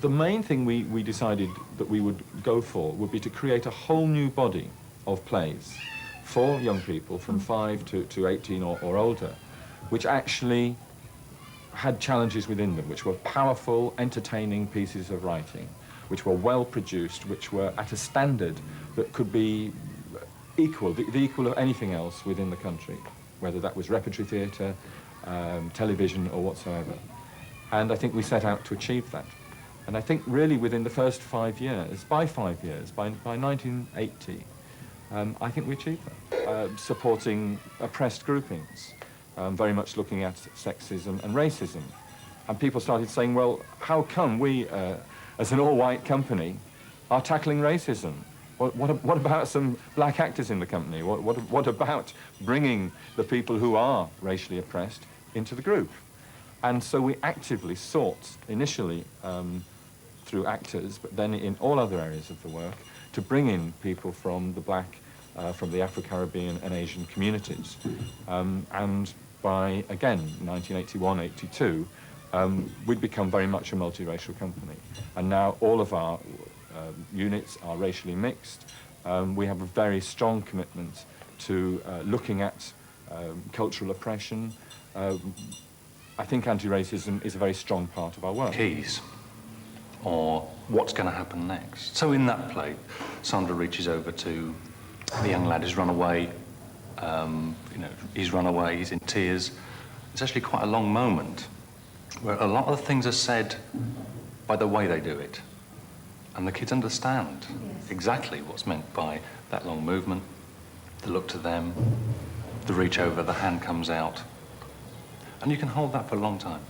The main thing we decided that we would go for would be to create a whole new body of plays for young people from 5 to 18 or older, which actually had challenges within them, which were powerful, entertaining pieces of writing, which were well produced, which were at a standard that could be equal, the equal of anything else within the country, whether that was repertory theatre, television or whatsoever. And I think we set out to achieve that. And I think really within the first 5 years, by 1980, I think we achieved that. Supporting oppressed groupings, very much looking at sexism and racism. And people started saying, well, how come we, as an all-white company, are tackling racism? What about some black actors in the company? What about bringing the people who are racially oppressed into the group? And so we actively sought, initially through actors, but then in all other areas of the work, to bring in people from the black, from the Afro-Caribbean and Asian communities. And by, again, 1981, 82, we'd become very much a multiracial company. And now all of our units are racially mixed. We have a very strong commitment to looking at cultural oppression. I think anti-racism is a very strong part of our work. Keys, or what's going to happen next. So in that play, Sandra reaches over to the young lad who's run away. You know, he's run away, he's in tears. It's actually quite a long moment where a lot of the things are said by the way they do it. And the kids understand exactly what's meant by that long movement, the look to them, the reach over, the hand comes out. And you can hold that for a long time.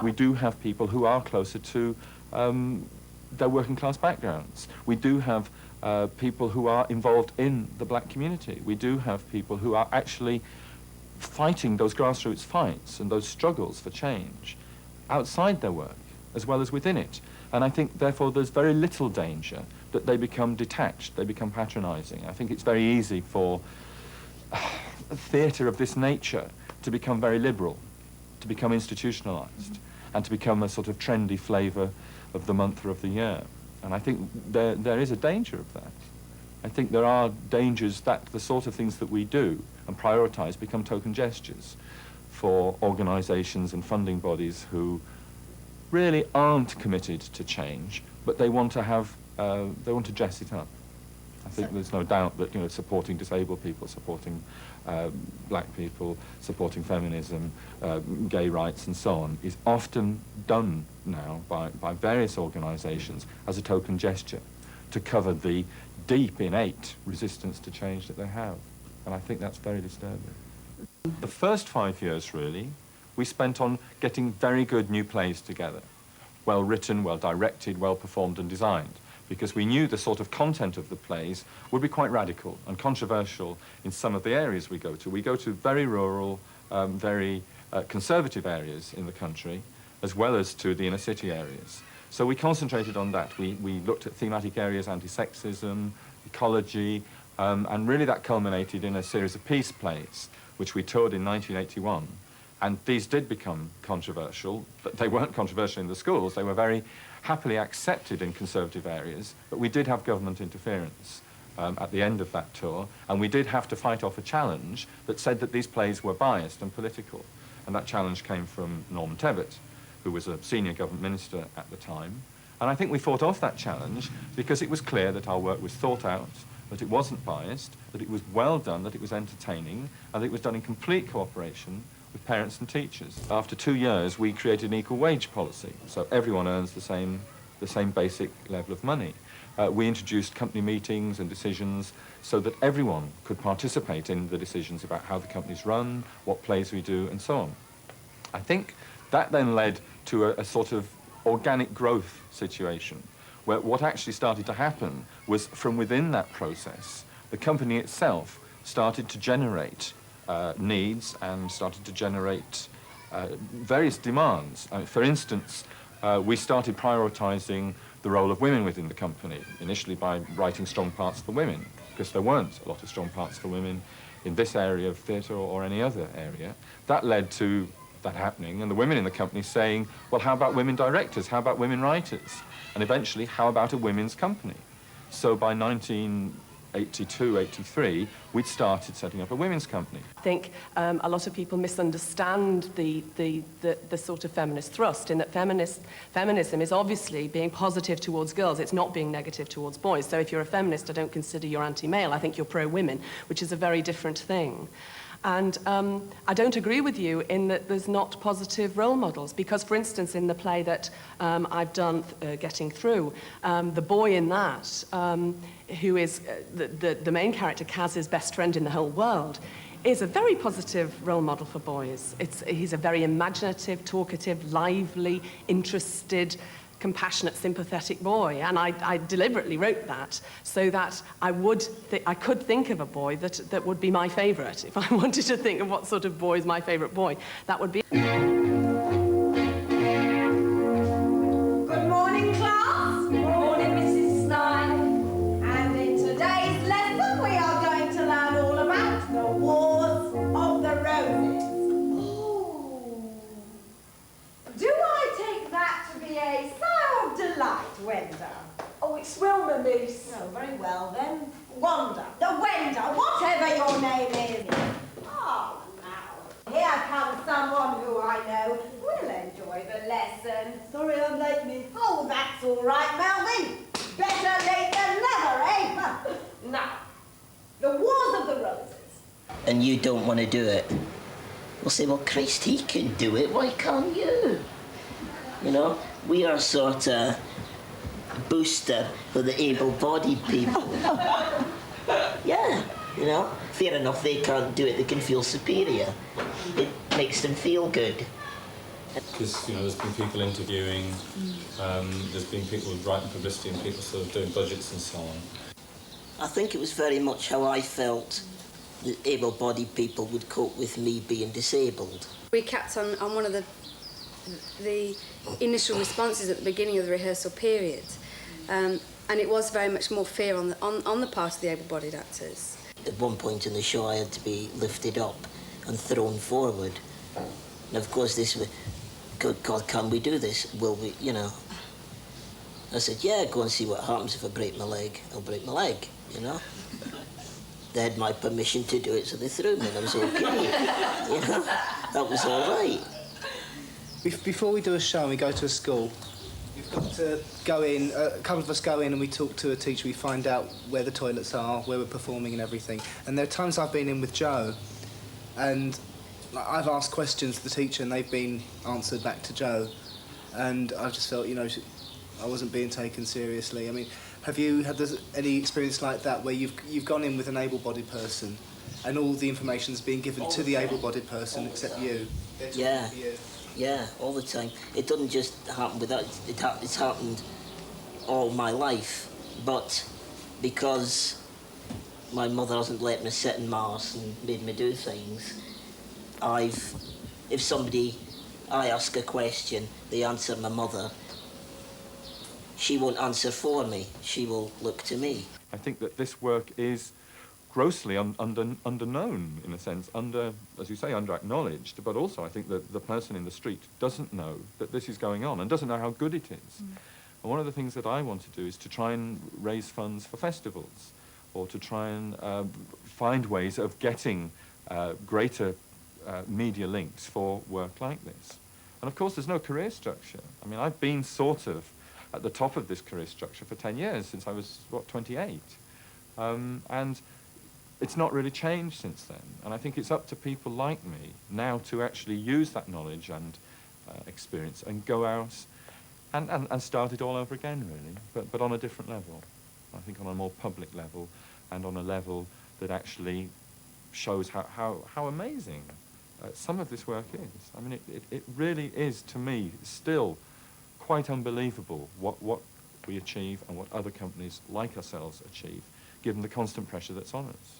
We do have people who are closer to their working class backgrounds. We do have people who are involved in the black community. We do have people who are actually fighting those grassroots fights and those struggles for change outside their work as well as within it. And I think, therefore, there's very little danger that they become detached, they become patronizing. I think it's very easy for theatre of this nature to become very liberal, to become institutionalized, and to become a sort of trendy flavor of the month or of the year. And I think there is a danger of that. I think there are dangers that the sort of things that we do and prioritize become token gestures for organizations and funding bodies who really aren't committed to change, but they want to have, they want to dress it up. I think there's no doubt that, you know, supporting disabled people, supporting black people, supporting feminism, gay rights and so on, is often done now by various organisations as a token gesture to cover the deep innate resistance to change that they have. And I think that's very disturbing. The first 5 years, really, we spent on getting very good new plays together, well written, well directed, well performed and designed, because we knew the sort of content of the plays would be quite radical and controversial in some of the areas we go to. We go to very rural, very conservative areas in the country, as well as to the inner city areas. So we concentrated on that. We looked at thematic areas, anti-sexism, ecology, and really that culminated in a series of peace plays, which we toured in 1981. And these did become controversial, but they weren't controversial in the schools. They were very happily accepted in conservative areas, but we did have government interference at the end of that tour, and we did have to fight off a challenge that said that these plays were biased and political. And that challenge came from Norman Tebbit, who was a senior government minister at the time. And I think we fought off that challenge because it was clear that our work was thought out, that it wasn't biased, that it was well done, that it was entertaining, and that it was done in complete cooperation with parents and teachers. After 2 years, we created an equal wage policy, so everyone earns the same basic level of money. We introduced company meetings and decisions so that everyone could participate in the decisions about how the company's run, what plays we do, and so on. I think that then led to a sort of organic growth situation, where what actually started to happen was from within that process, the company itself started to generate needs and started to generate various demands. I mean, for instance, we started prioritising the role of women within the company, initially by writing strong parts for women, because there weren't a lot of strong parts for women in this area of theatre or any other area. That led to that happening, and the women in the company saying, well, how about women directors? How about women writers? And eventually, how about a women's company? So by 1982, 83, we'd started setting up a women's company. I think a lot of people misunderstand the sort of feminist thrust in that feminism is obviously being positive towards girls. It's not being negative towards boys. So if you're a feminist, I don't consider you're anti-male. I think you're pro-women, which is a very different thing. And I don't agree with you in that there's not positive role models, because, for instance, in the play that I've done, Getting Through, the boy in that, who is the main character, Kaz's best friend in the whole world, is a very positive role model for boys. He's a very imaginative, talkative, lively, interested, compassionate, sympathetic boy, and I deliberately wrote that so that I could think of a boy that would be my favourite. If I wanted to think of what sort of boy is my favourite boy, that would be... Good morning, class. Good morning, Mrs. Stein. And in today's lesson, we are going to learn all about the Wars of the Roses. Oh. Do I take that to be a sigh of delight, Wenda? Oh, it's Wilma, miss. Oh, very well then. Wanda, Wenda, whatever your name is. Oh, now, here comes someone who I know will enjoy the lesson. Sorry I'm late, miss. Oh, that's all right, Melvin. Better late than never, eh? Now, the Wars of the Roses. And you don't want to do it. We'll say, well, Christ, he can do it. Why can't you? You know, we are sort of booster for the able-bodied people. Yeah, you know, fair enough, they can't do it. They can feel superior. It makes them feel good. Because, you know, there's been people interviewing, there's been people writing publicity and people sort of doing budgets and so on. I think it was very much how I felt that able-bodied people would cope with me being disabled. We kept on one of the initial responses at the beginning of the rehearsal period, and it was very much more fear on the part of the able-bodied actors. At one point in the show, I had to be lifted up and thrown forward. And of course, this was, good God, can we do this? Will we, you know? I said, yeah, go and see what happens if I break my leg. I'll break my leg, you know? They had my permission to do it, so they threw me, and I was okay. You know, that was all right. Before we do a show and we go to a school, we've got to go in, a couple of us go in and we talk to a teacher, we find out where the toilets are, where we're performing and everything. And there are times I've been in with Joe and I've asked questions to the teacher and they've been answered back to Joe, and I just felt, you know, I wasn't being taken seriously. I mean, have you had any experience like that where you've gone in with an able-bodied person and all the information's been given to the able-bodied person except you? Yeah, yeah, all the time. It doesn't just happen with that. It's happened all my life, but because my mother hasn't let me sit in Mass and made me do things, if I ask a question, they answer my mother, she won't answer for me, she will look to me. I think that this work is grossly underknown, in a sense, as you say, under-acknowledged, but also I think that the person in the street doesn't know that this is going on and doesn't know how good it is. And one of the things that I want to do is to try and raise funds for festivals, or to try and find ways of getting greater media links for work like this. And of course there's no career structure. I mean, I've been sort of at the top of this career structure for 10 years, since I was, 28. And it's not really changed since then. And I think it's up to people like me now to actually use that knowledge and experience and go out and start it all over again, really, but on a different level. I think on a more public level, and on a level that actually shows how amazing some of this work is. I mean, it really is, to me, still quite unbelievable what we achieve and what other companies like ourselves achieve, given the constant pressure that's on us.